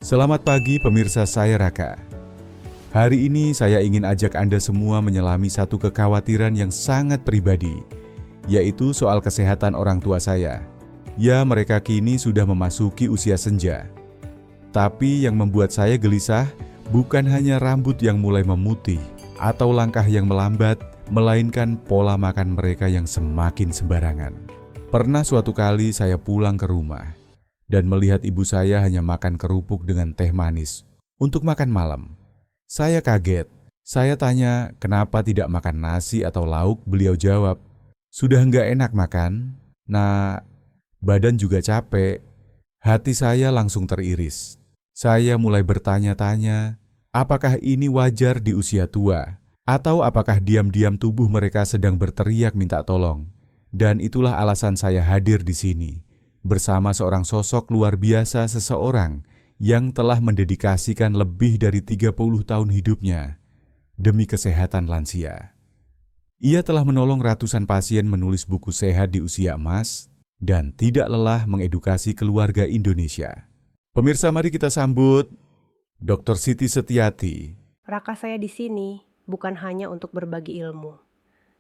Selamat pagi pemirsa, saya Raka. Hari ini saya ingin ajak Anda semua menyelami satu kekhawatiran yang sangat pribadi, yaitu soal kesehatan orang tua saya. Ya, mereka kini sudah memasuki usia senja. Tapi yang membuat saya gelisah bukan hanya rambut yang mulai memutih atau langkah yang melambat, melainkan pola makan mereka yang semakin sembarangan. Pernah suatu kali saya pulang ke rumah dan melihat ibu saya hanya makan kerupuk dengan teh manis untuk makan malam. Saya kaget. Saya tanya, kenapa tidak makan nasi atau lauk? Beliau jawab, sudah nggak enak makan. Nah, badan juga capek. Hati saya langsung teriris. Saya mulai bertanya-tanya, apakah ini wajar di usia tua? Atau apakah diam-diam tubuh mereka sedang berteriak minta tolong? Dan itulah alasan saya hadir di sini, bersama seorang sosok luar biasa, seseorang yang telah mendedikasikan lebih dari 30 tahun hidupnya demi kesehatan lansia. Ia telah menolong ratusan pasien menulis buku sehat di usia emas dan tidak lelah mengedukasi keluarga Indonesia. Pemirsa, mari kita sambut Dr. Siti Setiati. Raka, saya di sini bukan hanya untuk berbagi ilmu.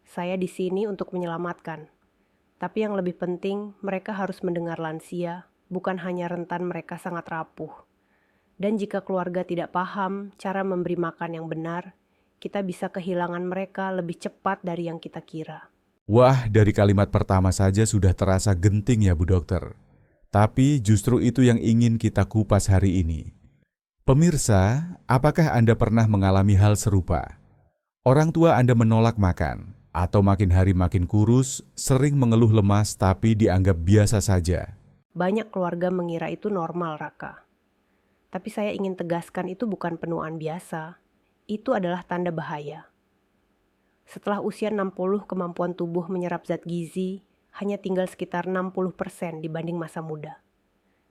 Saya di sini untuk menyelamatkan. Tapi yang lebih penting, mereka harus mendengar lansia, bukan hanya rentan mereka sangat rapuh. Dan jika keluarga tidak paham cara memberi makan yang benar, kita bisa kehilangan mereka lebih cepat dari yang kita kira. Wah, dari kalimat pertama saja sudah terasa genting ya Bu Dokter. Tapi justru itu yang ingin kita kupas hari ini. Pemirsa, apakah Anda pernah mengalami hal serupa? Orang tua Anda menolak makan, atau makin hari makin kurus, sering mengeluh lemas tapi dianggap biasa saja. Banyak keluarga mengira itu normal, Raka. Tapi saya ingin tegaskan itu bukan penuaan biasa. Itu adalah tanda bahaya. Setelah usia 60, kemampuan tubuh menyerap zat gizi hanya tinggal sekitar 60% dibanding masa muda.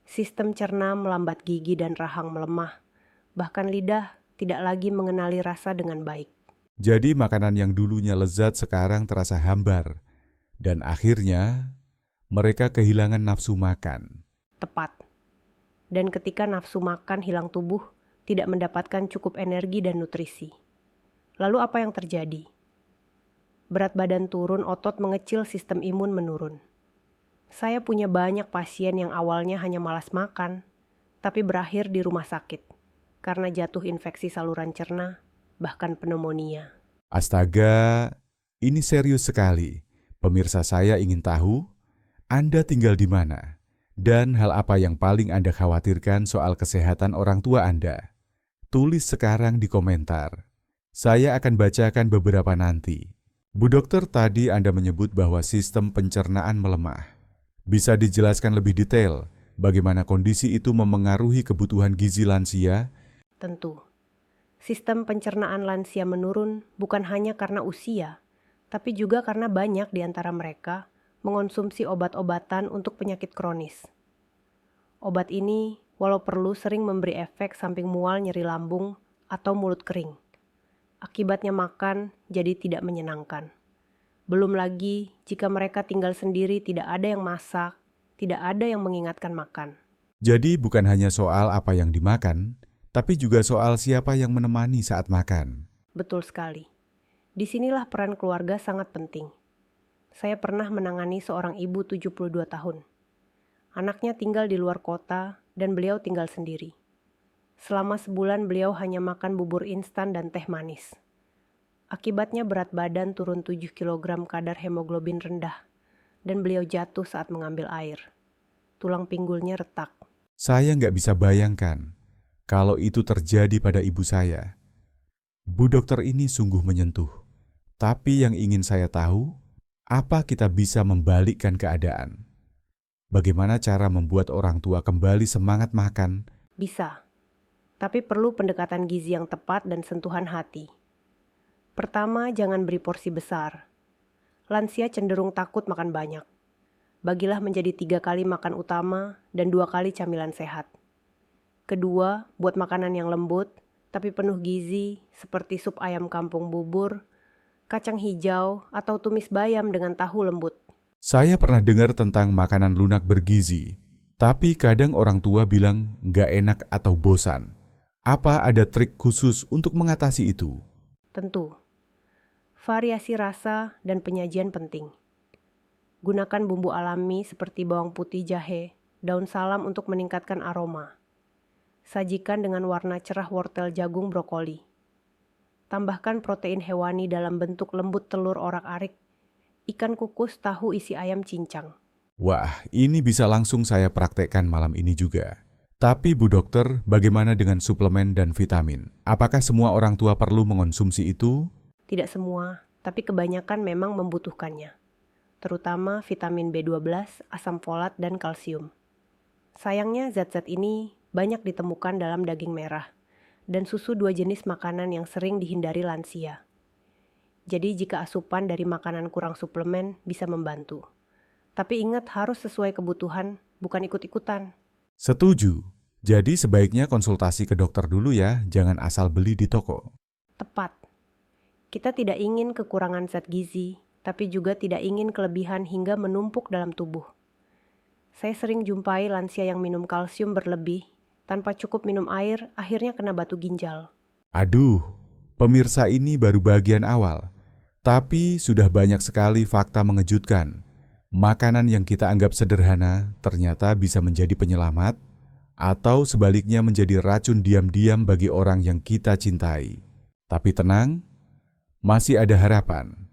Sistem cerna melambat, gigi dan rahang melemah. Bahkan lidah tidak lagi mengenali rasa dengan baik. Jadi makanan yang dulunya lezat sekarang terasa hambar. Dan akhirnya mereka kehilangan nafsu makan. Tepat. Dan ketika nafsu makan hilang, tubuh tidak mendapatkan cukup energi dan nutrisi. Lalu apa yang terjadi? Berat badan turun, otot mengecil, sistem imun menurun. Saya punya banyak pasien yang awalnya hanya malas makan, tapi berakhir di rumah sakit karena jatuh infeksi saluran cerna, bahkan pneumonia. Astaga, ini serius sekali. Pemirsa, saya ingin tahu, Anda tinggal di mana? Dan hal apa yang paling Anda khawatirkan soal kesehatan orang tua Anda? Tulis sekarang di komentar. Saya akan bacakan beberapa nanti. Bu Dokter, tadi Anda menyebut bahwa sistem pencernaan melemah. Bisa dijelaskan lebih detail bagaimana kondisi itu memengaruhi kebutuhan gizi lansia? Tentu. Sistem pencernaan lansia menurun bukan hanya karena usia, tapi juga karena banyak di antara mereka mengonsumsi obat-obatan untuk penyakit kronis. Obat ini, walau perlu, sering memberi efek samping mual, nyeri lambung, atau mulut kering. Akibatnya makan jadi tidak menyenangkan. Belum lagi jika mereka tinggal sendiri, tidak ada yang masak, tidak ada yang mengingatkan makan. Jadi bukan hanya soal apa yang dimakan, tapi juga soal siapa yang menemani saat makan. Betul sekali. Disinilah peran keluarga sangat penting. Saya pernah menangani seorang ibu 72 tahun. Anaknya tinggal di luar kota dan beliau tinggal sendiri. Selama sebulan beliau hanya makan bubur instan dan teh manis. Akibatnya berat badan turun 7 kg, kadar hemoglobin rendah, dan beliau jatuh saat mengambil air. Tulang pinggulnya retak. Saya nggak bisa bayangkan kalau itu terjadi pada ibu saya. Bu Dokter, ini sungguh menyentuh. Tapi yang ingin saya tahu, apa kita bisa membalikkan keadaan? Bagaimana cara membuat orang tua kembali semangat makan? Bisa, tapi perlu pendekatan gizi yang tepat dan sentuhan hati. Pertama, jangan beri porsi besar. Lansia cenderung takut makan banyak. Bagilah menjadi 3 kali makan utama dan 2 kali camilan sehat. Kedua, buat makanan yang lembut tapi penuh gizi seperti sup ayam kampung bubur, kacang hijau, atau tumis bayam dengan tahu lembut. Saya pernah dengar tentang makanan lunak bergizi. Tapi kadang orang tua bilang nggak enak atau bosan. Apa ada trik khusus untuk mengatasi itu? Tentu, variasi rasa dan penyajian penting. Gunakan bumbu alami seperti bawang putih, jahe, daun salam untuk meningkatkan aroma. Sajikan dengan warna cerah wortel, jagung, brokoli. Tambahkan protein hewani dalam bentuk lembut telur orak-arik, ikan kukus, tahu isi ayam cincang. Wah, ini bisa langsung saya praktekkan malam ini juga. Tapi Bu Dokter, bagaimana dengan suplemen dan vitamin? Apakah semua orang tua perlu mengonsumsi itu? Tidak semua, tapi kebanyakan memang membutuhkannya, terutama vitamin B12, asam folat, dan kalsium. Sayangnya zat-zat ini banyak ditemukan dalam daging merah dan susu, dua jenis makanan yang sering dihindari lansia. Jadi jika asupan dari makanan kurang suplemen bisa membantu. Tapi ingat harus sesuai kebutuhan, bukan ikut-ikutan. Setuju. Jadi sebaiknya konsultasi ke dokter dulu ya, jangan asal beli di toko. Tepat. Kita tidak ingin kekurangan zat gizi, tapi juga tidak ingin kelebihan hingga menumpuk dalam tubuh. Saya sering jumpai lansia yang minum kalsium berlebih, tanpa cukup minum air, akhirnya kena batu ginjal. Aduh, pemirsa ini baru bagian awal. Tapi sudah banyak sekali fakta mengejutkan. Makanan yang kita anggap sederhana ternyata bisa menjadi penyelamat, atau sebaliknya menjadi racun diam-diam bagi orang yang kita cintai. Tapi tenang, masih ada harapan.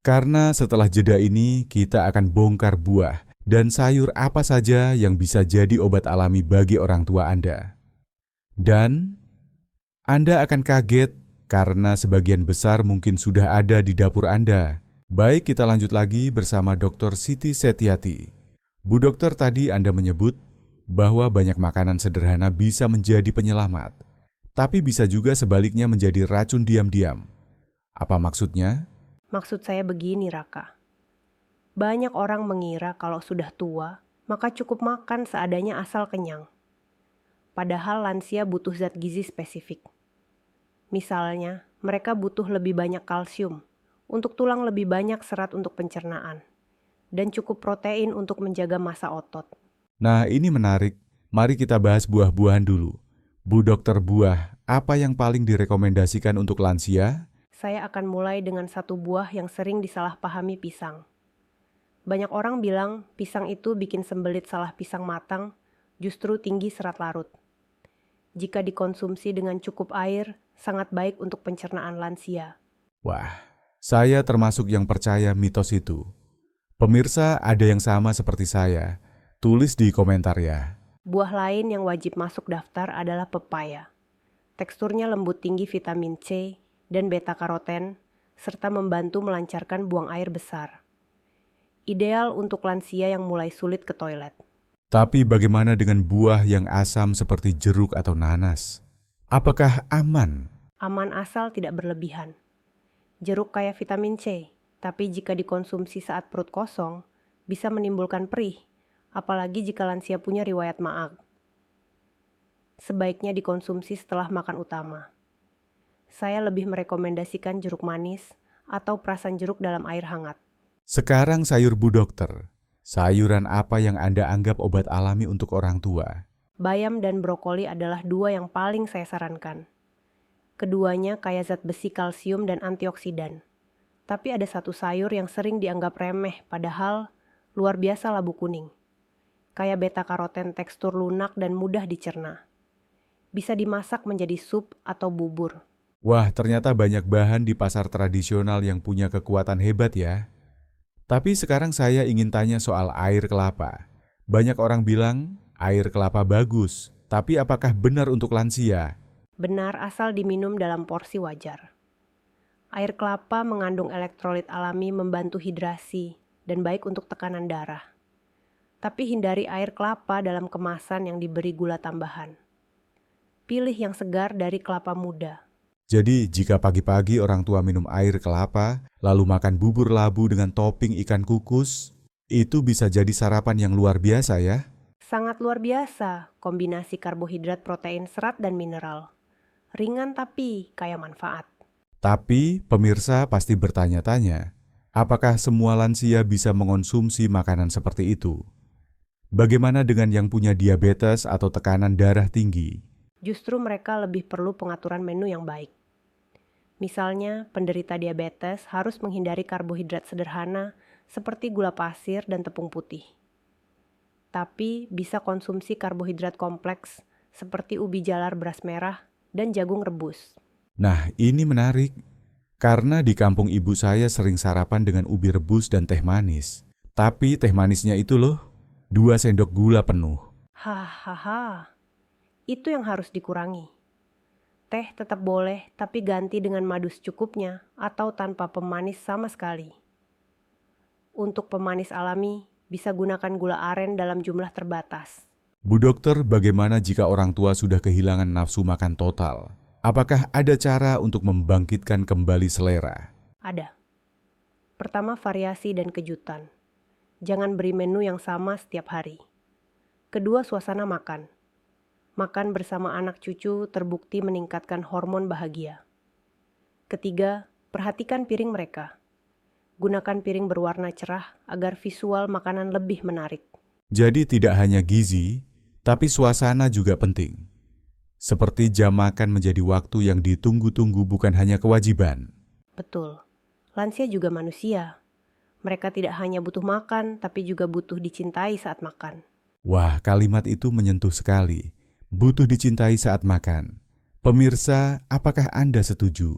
Karena setelah jeda ini kita akan bongkar buah dan sayur apa saja yang bisa jadi obat alami bagi orang tua Anda. Dan Anda akan kaget karena sebagian besar mungkin sudah ada di dapur Anda. Baik, kita lanjut lagi bersama Dr. Siti Setiati. Bu Dokter, tadi Anda menyebut bahwa banyak makanan sederhana bisa menjadi penyelamat, tapi bisa juga sebaliknya menjadi racun diam-diam. Apa maksudnya? Maksud saya begini, Raka. Banyak orang mengira kalau sudah tua, maka cukup makan seadanya asal kenyang. Padahal lansia butuh zat gizi spesifik. Misalnya, mereka butuh lebih banyak kalsium, untuk tulang lebih banyak serat untuk pencernaan, dan cukup protein untuk menjaga massa otot. Nah, ini menarik. Mari kita bahas buah-buahan dulu. Bu Dokter, buah apa yang paling direkomendasikan untuk lansia? Saya akan mulai dengan satu buah yang sering disalahpahami, pisang. Banyak orang bilang pisang itu bikin sembelit salah pisang matang, justru tinggi serat larut. Jika dikonsumsi dengan cukup air, sangat baik untuk pencernaan lansia. Wah, saya termasuk yang percaya mitos itu. Pemirsa ada yang sama seperti saya? Tulis di komentar ya. Buah lain yang wajib masuk daftar adalah pepaya. Teksturnya lembut, tinggi vitamin C dan beta-karoten, serta membantu melancarkan buang air besar. Ideal untuk lansia yang mulai sulit ke toilet. Tapi bagaimana dengan buah yang asam seperti jeruk atau nanas? Apakah aman? Aman asal tidak berlebihan. Jeruk kaya vitamin C, tapi jika dikonsumsi saat perut kosong, bisa menimbulkan perih, apalagi jika lansia punya riwayat maag. Sebaiknya dikonsumsi setelah makan utama. Saya lebih merekomendasikan jeruk manis atau perasan jeruk dalam air hangat. Sekarang sayur Bu Dokter. Sayuran apa yang Anda anggap obat alami untuk orang tua? Bayam dan brokoli adalah dua yang paling saya sarankan. Keduanya kaya zat besi, kalsium, dan antioksidan. Tapi ada satu sayur yang sering dianggap remeh, padahal luar biasa labu kuning. Kaya beta-karoten, tekstur lunak dan mudah dicerna. Bisa dimasak menjadi sup atau bubur. Wah, ternyata banyak bahan di pasar tradisional yang punya kekuatan hebat ya. Tapi sekarang saya ingin tanya soal air kelapa. Banyak orang bilang air kelapa bagus, tapi apakah benar untuk lansia? Benar asal diminum dalam porsi wajar. Air kelapa mengandung elektrolit alami membantu hidrasi dan baik untuk tekanan darah. Tapi hindari air kelapa dalam kemasan yang diberi gula tambahan. Pilih yang segar dari kelapa muda. Jadi jika pagi-pagi orang tua minum air kelapa, lalu makan bubur labu dengan topping ikan kukus, itu bisa jadi sarapan yang luar biasa ya? Sangat luar biasa, kombinasi karbohidrat, protein, serat, dan mineral. Ringan tapi kaya manfaat. Tapi pemirsa pasti bertanya-tanya, apakah semua lansia bisa mengonsumsi makanan seperti itu? Bagaimana dengan yang punya diabetes atau tekanan darah tinggi? Justru mereka lebih perlu pengaturan menu yang baik. Misalnya, penderita diabetes harus menghindari karbohidrat sederhana seperti gula pasir dan tepung putih. Tapi bisa konsumsi karbohidrat kompleks seperti ubi jalar beras merah dan jagung rebus. Nah, ini menarik. Karena di kampung ibu saya sering sarapan dengan ubi rebus dan teh manis. Tapi teh manisnya itu loh, 2 sendok gula penuh. Hahaha, itu yang harus dikurangi. Teh tetap boleh, tapi ganti dengan madu secukupnya atau tanpa pemanis sama sekali. Untuk pemanis alami, bisa gunakan gula aren dalam jumlah terbatas. Bu dokter, bagaimana jika orang tua sudah kehilangan nafsu makan total? Apakah ada cara untuk membangkitkan kembali selera? Ada. Pertama, variasi dan kejutan. Jangan beri menu yang sama setiap hari. Kedua, suasana makan. Makan bersama anak cucu terbukti meningkatkan hormon bahagia. Ketiga, perhatikan piring mereka. Gunakan piring berwarna cerah agar visual makanan lebih menarik. Jadi tidak hanya gizi, tapi suasana juga penting. Seperti jam makan menjadi waktu yang ditunggu-tunggu bukan hanya kewajiban. Betul. Lansia juga manusia. Mereka tidak hanya butuh makan, tapi juga butuh dicintai saat makan. Wah, kalimat itu menyentuh sekali. Butuh dicintai saat makan. Pemirsa, apakah Anda setuju?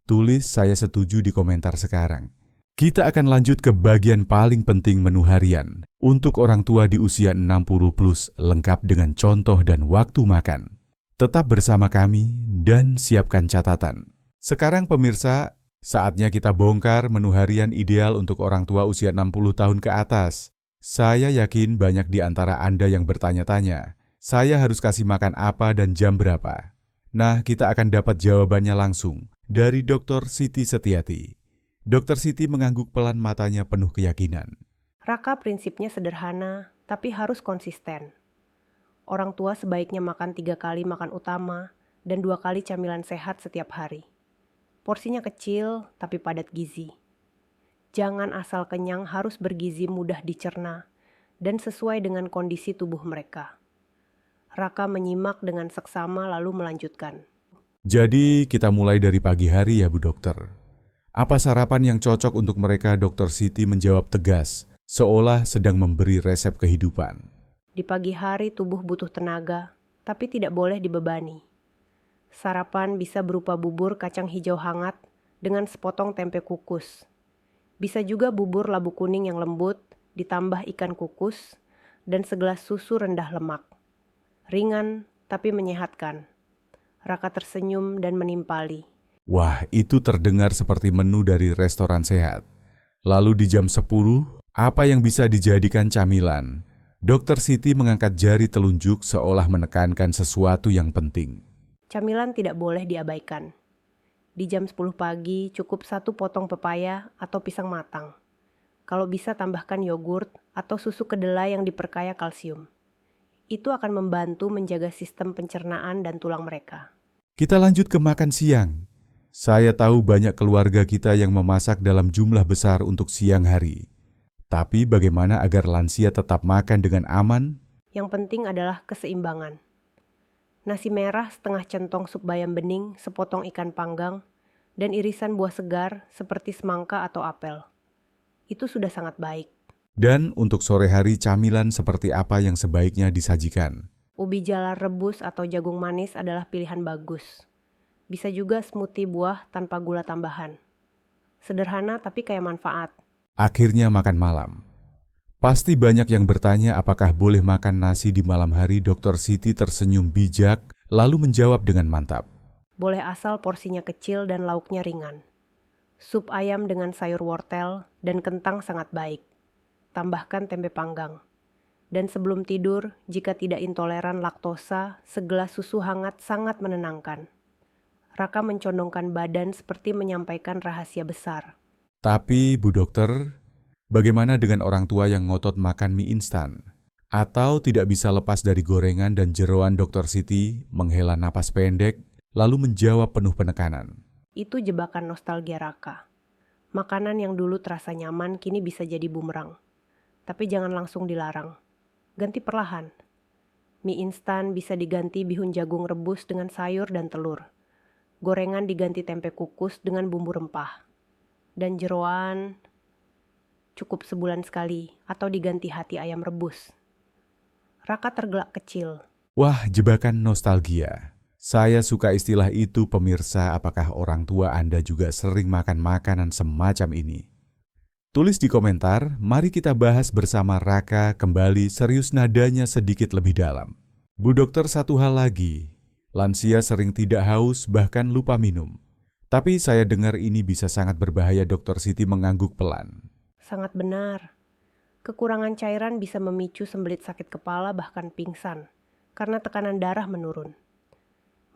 Tulis saya setuju di komentar sekarang. Kita akan lanjut ke bagian paling penting menu harian untuk orang tua di usia 60 plus, lengkap dengan contoh dan waktu makan. Tetap bersama kami dan siapkan catatan. Sekarang pemirsa, saatnya kita bongkar menu harian ideal untuk orang tua usia 60 tahun ke atas. Saya yakin banyak di antara Anda yang bertanya-tanya, saya harus kasih makan apa dan jam berapa? Nah, kita akan dapat jawabannya langsung dari Dr. Siti Setiati. Dr. Siti mengangguk pelan, matanya penuh keyakinan. Raka prinsipnya sederhana, tapi harus konsisten. Orang tua sebaiknya makan 3 kali makan utama dan 2 kali camilan sehat setiap hari. Porsinya kecil, tapi padat gizi. Jangan asal kenyang, harus bergizi, mudah dicerna, dan sesuai dengan kondisi tubuh mereka. Raka menyimak dengan seksama lalu melanjutkan. Jadi kita mulai dari pagi hari ya Bu Dokter. Apa sarapan yang cocok untuk mereka? Dr. Siti menjawab tegas, seolah sedang memberi resep kehidupan. Di pagi hari tubuh butuh tenaga, tapi tidak boleh dibebani. Sarapan bisa berupa bubur kacang hijau hangat dengan sepotong tempe kukus. Bisa juga bubur labu kuning yang lembut, ditambah ikan kukus, dan segelas susu rendah lemak. Ringan, tapi menyehatkan. Raka tersenyum dan menimpali. Wah, itu terdengar seperti menu dari restoran sehat. Lalu di jam 10, apa yang bisa dijadikan camilan? Dr. Siti mengangkat jari telunjuk seolah menekankan sesuatu yang penting. Camilan tidak boleh diabaikan. Di jam 10 pagi cukup 1 potong pepaya atau pisang matang. Kalau bisa tambahkan yogurt atau susu kedelai yang diperkaya kalsium. Itu akan membantu menjaga sistem pencernaan dan tulang mereka. Kita lanjut ke makan siang. Saya tahu banyak keluarga kita yang memasak dalam jumlah besar untuk siang hari. Tapi bagaimana agar lansia tetap makan dengan aman? Yang penting adalah keseimbangan. Nasi merah setengah centong sup bayam bening, sepotong ikan panggang, dan irisan buah segar seperti semangka atau apel. Itu sudah sangat baik. Dan untuk sore hari camilan seperti apa yang sebaiknya disajikan? Ubi jalar rebus atau jagung manis adalah pilihan bagus. Bisa juga smoothie buah tanpa gula tambahan. Sederhana tapi kaya manfaat. Akhirnya makan malam. Pasti banyak yang bertanya apakah boleh makan nasi di malam hari. Dr. Siti tersenyum bijak lalu menjawab dengan mantap. Boleh asal porsinya kecil dan lauknya ringan. Sup ayam dengan sayur wortel dan kentang sangat baik. Tambahkan tempe panggang. Dan sebelum tidur, jika tidak intoleran laktosa, segelas susu hangat sangat menenangkan. Raka mencondongkan badan seperti menyampaikan rahasia besar. Tapi Bu Dokter, bagaimana dengan orang tua yang ngotot makan mie instan? Atau tidak bisa lepas dari gorengan dan jeroan? Dr. Siti menghela napas pendek, lalu menjawab penuh penekanan. Itu jebakan nostalgia Raka. Makanan yang dulu terasa nyaman kini bisa jadi bumerang. Tapi jangan langsung dilarang. ganti perlahan. Mie instan bisa diganti bihun jagung rebus dengan sayur dan telur. Gorengan diganti tempe kukus dengan bumbu rempah. Dan jeroan cukup sebulan sekali atau diganti hati ayam rebus. Raka tergelak kecil. Wah, jebakan nostalgia. Saya suka istilah itu, pemirsa. Apakah orang tua Anda juga sering makan makanan semacam ini? Tulis di komentar, mari kita bahas bersama. Raka kembali serius, nadanya sedikit lebih dalam. Bu dokter, satu hal lagi. Lansia sering tidak haus, bahkan lupa minum. Tapi saya dengar ini bisa sangat berbahaya. Dokter Siti mengangguk pelan. Sangat benar. Kekurangan cairan bisa memicu sembelit sakit kepala bahkan pingsan, karena tekanan darah menurun.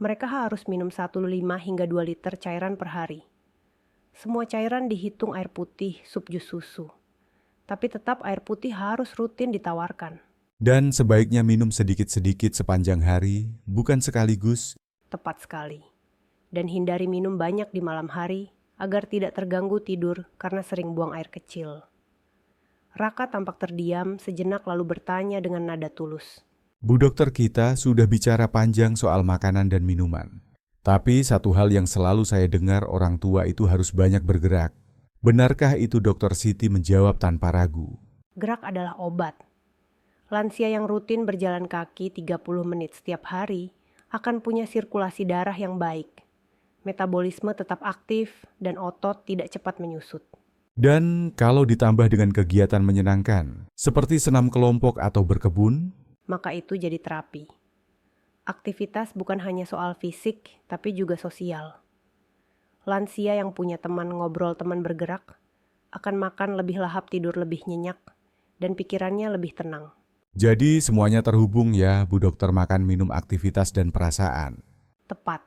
Mereka harus minum 1,5 hingga 2 liter cairan per hari. Semua cairan dihitung air putih, sup jus susu. Tapi tetap air putih harus rutin ditawarkan. Dan sebaiknya minum sedikit-sedikit sepanjang hari, bukan sekaligus. Tepat sekali. Dan hindari minum banyak di malam hari agar tidak terganggu tidur karena sering buang air kecil. Raka tampak terdiam sejenak lalu bertanya dengan nada tulus. Bu dokter, kita sudah bicara panjang soal makanan dan minuman. Tapi satu hal yang selalu saya dengar, orang tua itu harus banyak bergerak. Benarkah itu? Dokter Siti menjawab tanpa ragu. Gerak adalah obat. Lansia yang rutin berjalan kaki 30 menit setiap hari akan punya sirkulasi darah yang baik. Metabolisme tetap aktif dan otot tidak cepat menyusut. Dan kalau ditambah dengan kegiatan menyenangkan, seperti senam kelompok atau berkebun, maka itu jadi terapi. Aktivitas bukan hanya soal fisik, tapi juga sosial. Lansia yang punya teman ngobrol, teman bergerak, akan makan lebih lahap, tidur lebih nyenyak, dan pikirannya lebih tenang. Jadi semuanya terhubung ya, Bu dokter, makan, minum, aktivitas, dan perasaan. Tepat.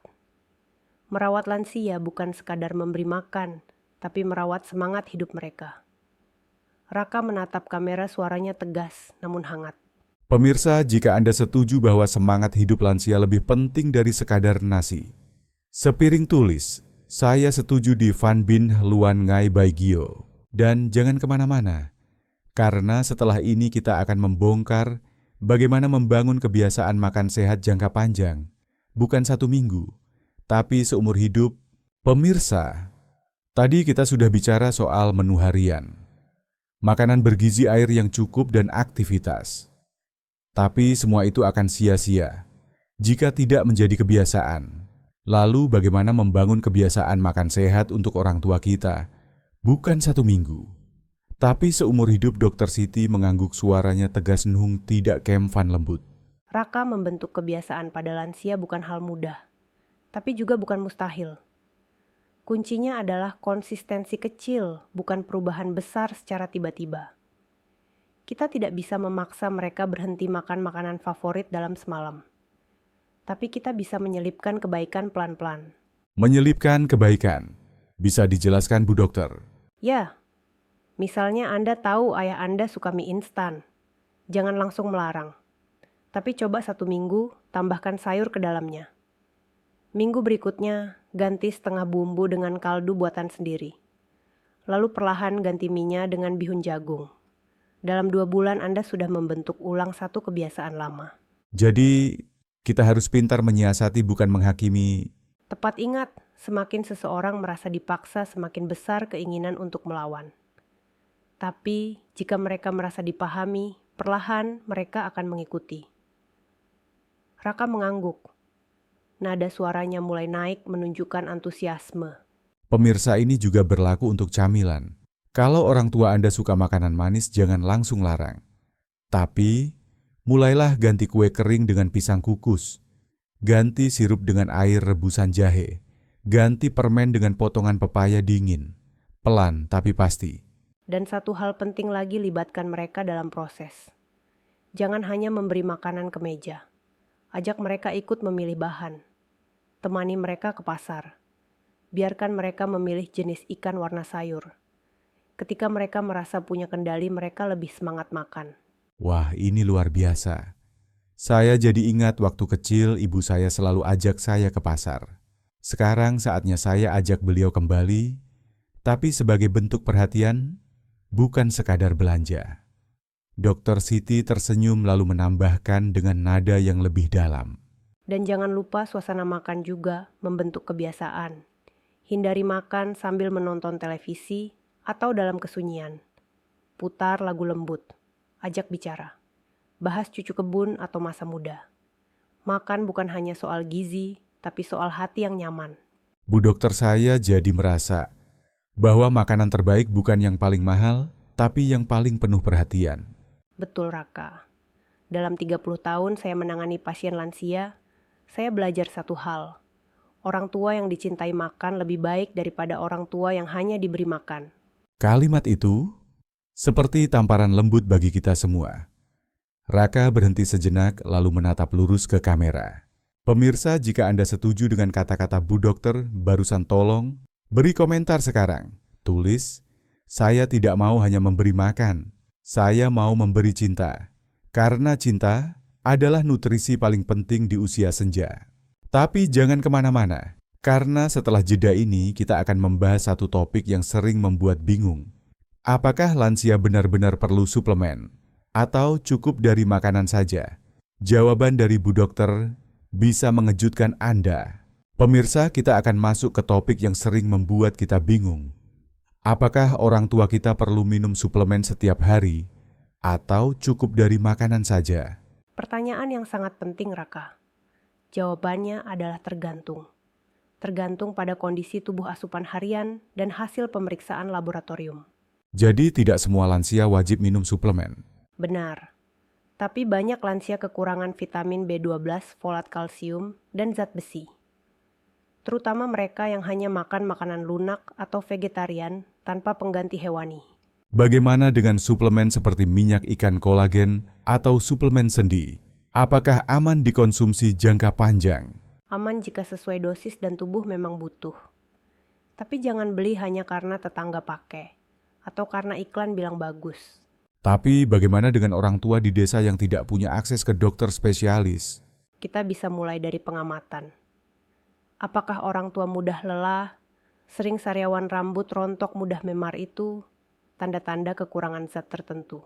Merawat lansia bukan sekadar memberi makan, tapi merawat semangat hidup mereka. Raka menatap kamera, suaranya tegas namun hangat. Pemirsa, jika Anda setuju bahwa semangat hidup lansia lebih penting dari sekadar nasi, sepiring tulis, saya setuju di Van Bin Luan Ngai Baigyo. Dan jangan kemana-mana, karena setelah ini kita akan membongkar bagaimana membangun kebiasaan makan sehat jangka panjang, bukan 1 minggu, tapi seumur hidup. Pemirsa, tadi kita sudah bicara soal menu harian, makanan bergizi, air yang cukup, dan aktivitas. Tapi semua itu akan sia-sia jika tidak menjadi kebiasaan. Lalu bagaimana membangun kebiasaan makan sehat untuk orang tua kita? Bukan 1 minggu, tapi seumur hidup. Dokter Siti mengangguk, suaranya tegas, nung, tidak kemfan, lembut. Raka membentuk kebiasaan pada lansia bukan hal mudah, tapi juga bukan mustahil. Kuncinya adalah konsistensi kecil, bukan perubahan besar secara tiba-tiba. Kita tidak bisa memaksa mereka berhenti makan makanan favorit dalam semalam. Tapi kita bisa menyelipkan kebaikan pelan-pelan. Menyelipkan kebaikan. Bisa dijelaskan, Bu dokter? Ya, misalnya Anda tahu ayah Anda suka mie instan. Jangan langsung melarang. Tapi coba 1 minggu, tambahkan sayur ke dalamnya. Minggu berikutnya, ganti setengah bumbu dengan kaldu buatan sendiri. Lalu perlahan ganti mie-nya dengan bihun jagung. Dalam 2 bulan Anda sudah membentuk ulang satu kebiasaan lama. Jadi, kita harus pintar menyiasati, bukan menghakimi. Tepat, ingat, semakin seseorang merasa dipaksa, semakin besar keinginan untuk melawan. Tapi, jika mereka merasa dipahami, perlahan mereka akan mengikuti. Raka mengangguk. Nada suaranya mulai naik menunjukkan antusiasme. Pemirsa, ini juga berlaku untuk camilan. Kalau orang tua Anda suka makanan manis, jangan langsung larang. Tapi, mulailah ganti kue kering dengan pisang kukus. Ganti sirup dengan air rebusan jahe. Ganti permen dengan potongan pepaya dingin. Pelan tapi pasti. Dan satu hal penting lagi, libatkan mereka dalam proses. Jangan hanya memberi makanan ke meja. Ajak mereka ikut memilih bahan. Temani mereka ke pasar. Biarkan mereka memilih jenis ikan, warna sayur. Ketika mereka merasa punya kendali, mereka lebih semangat makan. Wah, ini luar biasa. Saya jadi ingat waktu kecil ibu saya selalu ajak saya ke pasar. Sekarang saatnya saya ajak beliau kembali, tapi sebagai bentuk perhatian, bukan sekadar belanja. Dokter Siti tersenyum lalu menambahkan dengan nada yang lebih dalam. Dan jangan lupa suasana makan juga membentuk kebiasaan. Hindari makan sambil menonton televisi atau dalam kesunyian. Putar lagu lembut, ajak bicara, bahas cucu kebun atau masa muda. Makan bukan hanya soal gizi, tapi soal hati yang nyaman. Bu dokter saya jadi merasa bahwa makanan terbaik bukan yang paling mahal, tapi yang paling penuh perhatian. Betul Raka. Dalam 30 tahun saya menangani pasien lansia, saya belajar satu hal. Orang tua yang dicintai makan lebih baik daripada orang tua yang hanya diberi makan. Kalimat itu seperti tamparan lembut bagi kita semua. Raka berhenti sejenak lalu menatap lurus ke kamera. Pemirsa, jika Anda setuju dengan kata-kata Bu Dokter barusan, tolong beri komentar sekarang. Tulis, saya tidak mau hanya memberi makan, saya mau memberi cinta. Karena cinta adalah nutrisi paling penting di usia senja. Tapi jangan kemana-mana, karena setelah jeda ini kita akan membahas satu topik yang sering membuat bingung. Apakah lansia benar-benar perlu suplemen? Atau cukup dari makanan saja? Jawaban dari Bu Dokter bisa mengejutkan Anda. Pemirsa, kita akan masuk ke topik yang sering membuat kita bingung. Apakah orang tua kita perlu minum suplemen setiap hari? Atau cukup dari makanan saja? Pertanyaan yang sangat penting, Raka. Jawabannya adalah tergantung. Tergantung pada kondisi tubuh asupan harian dan hasil pemeriksaan laboratorium. Jadi tidak semua lansia wajib minum suplemen. Benar. Tapi banyak lansia kekurangan vitamin B12, folat kalsium, dan zat besi. Terutama mereka yang hanya makan makanan lunak atau vegetarian tanpa pengganti hewani. Bagaimana dengan suplemen seperti minyak ikan kolagen atau suplemen sendi? Apakah aman dikonsumsi jangka panjang? Aman jika sesuai dosis dan tubuh memang butuh. Tapi jangan beli hanya karena tetangga pakai, atau karena iklan bilang bagus. Tapi bagaimana dengan orang tua di desa yang tidak punya akses ke dokter spesialis? Kita bisa mulai dari pengamatan. Apakah orang tua mudah lelah, sering sariawan rambut rontok mudah memar itu tanda-tanda kekurangan zat tertentu?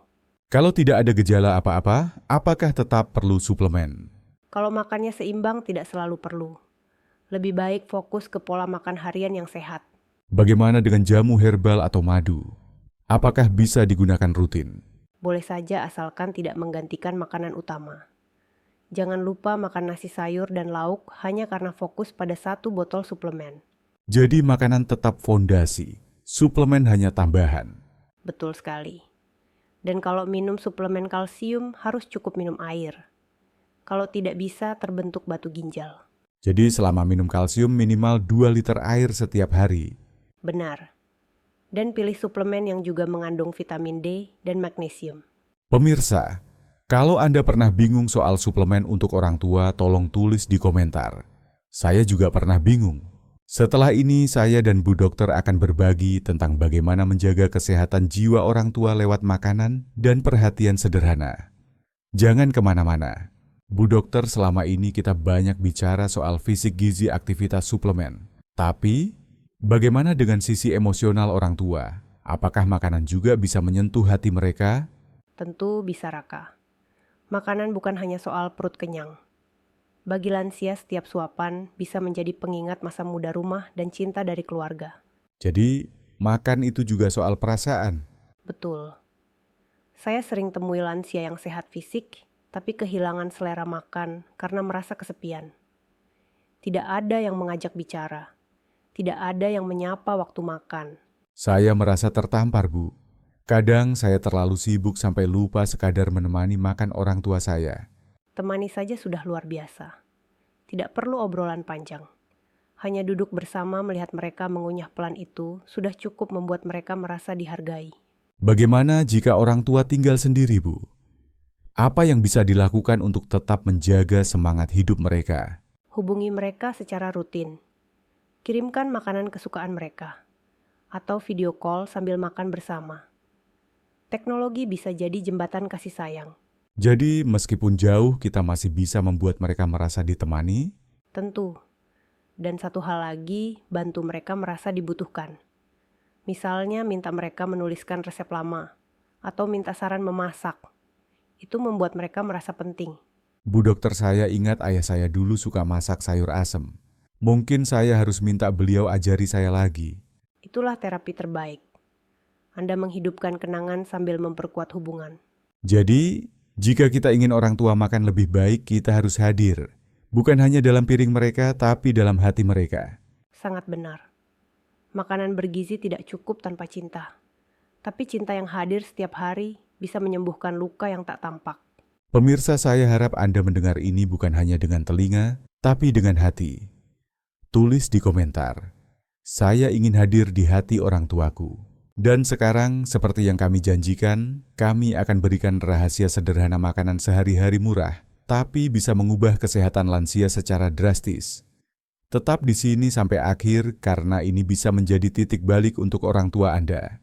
Kalau tidak ada gejala apa-apa, apakah tetap perlu suplemen? Kalau makannya seimbang tidak selalu perlu. Lebih baik fokus ke pola makan harian yang sehat. Bagaimana dengan jamu herbal atau madu? Apakah bisa digunakan rutin? Boleh saja asalkan tidak menggantikan makanan utama. Jangan lupa makan nasi sayur dan lauk hanya karena fokus pada satu botol suplemen. Jadi makanan tetap fondasi, suplemen hanya tambahan. Betul sekali. Dan kalau minum suplemen kalsium harus cukup minum air. Kalau tidak bisa terbentuk batu ginjal. Jadi selama minum kalsium minimal 2 liter air setiap hari. Benar. Dan pilih suplemen yang juga mengandung vitamin D dan magnesium. Pemirsa, kalau Anda pernah bingung soal suplemen untuk orang tua, tolong tulis di komentar. Saya juga pernah bingung. Setelah ini saya dan Bu Dokter akan berbagi tentang bagaimana menjaga kesehatan jiwa orang tua lewat makanan dan perhatian sederhana. Jangan kemana-mana. Bu Dokter, selama ini kita banyak bicara soal fisik gizi aktivitas suplemen. Tapi, bagaimana dengan sisi emosional orang tua? Apakah makanan juga bisa menyentuh hati mereka? Tentu bisa, Raka. Makanan bukan hanya soal perut kenyang. Bagi lansia, setiap suapan bisa menjadi pengingat masa muda rumah dan cinta dari keluarga. Jadi, makan itu juga soal perasaan. Betul. Saya sering temui lansia yang sehat fisik, tapi kehilangan selera makan karena merasa kesepian. Tidak ada yang mengajak bicara. Tidak ada yang menyapa waktu makan. Saya merasa tertampar, Bu. Kadang saya terlalu sibuk sampai lupa sekadar menemani makan orang tua saya. Temani saja sudah luar biasa. Tidak perlu obrolan panjang. Hanya duduk bersama melihat mereka mengunyah pelan itu sudah cukup membuat mereka merasa dihargai. Bagaimana jika orang tua tinggal sendiri, Bu? Apa yang bisa dilakukan untuk tetap menjaga semangat hidup mereka? Hubungi mereka secara rutin. Kirimkan makanan kesukaan mereka. Atau video call sambil makan bersama. Teknologi bisa jadi jembatan kasih sayang. Jadi, meskipun jauh, kita masih bisa membuat mereka merasa ditemani? Tentu. Dan satu hal lagi, bantu mereka merasa dibutuhkan. Misalnya minta mereka menuliskan resep lama, atau minta saran memasak, Itu membuat mereka merasa penting. Bu dokter, saya ingat ayah saya dulu suka masak sayur asem. Mungkin saya harus minta beliau ajari saya lagi. Itulah terapi terbaik. Anda menghidupkan kenangan sambil memperkuat hubungan. Jadi, jika kita ingin orang tua makan lebih baik, kita harus hadir. Bukan hanya dalam piring mereka, tapi dalam hati mereka. Sangat benar. Makanan bergizi tidak cukup tanpa cinta. Tapi cinta yang hadir setiap hari bisa menyembuhkan luka yang tak tampak. Pemirsa, saya harap Anda mendengar ini bukan hanya dengan telinga, tapi dengan hati. Tulis di komentar, saya ingin hadir di hati orang tuaku. Dan sekarang, seperti yang kami janjikan, kami akan berikan rahasia sederhana makanan sehari-hari murah, tapi bisa mengubah kesehatan lansia secara drastis. Tetap di sini sampai akhir karena ini bisa menjadi titik balik untuk orang tua Anda.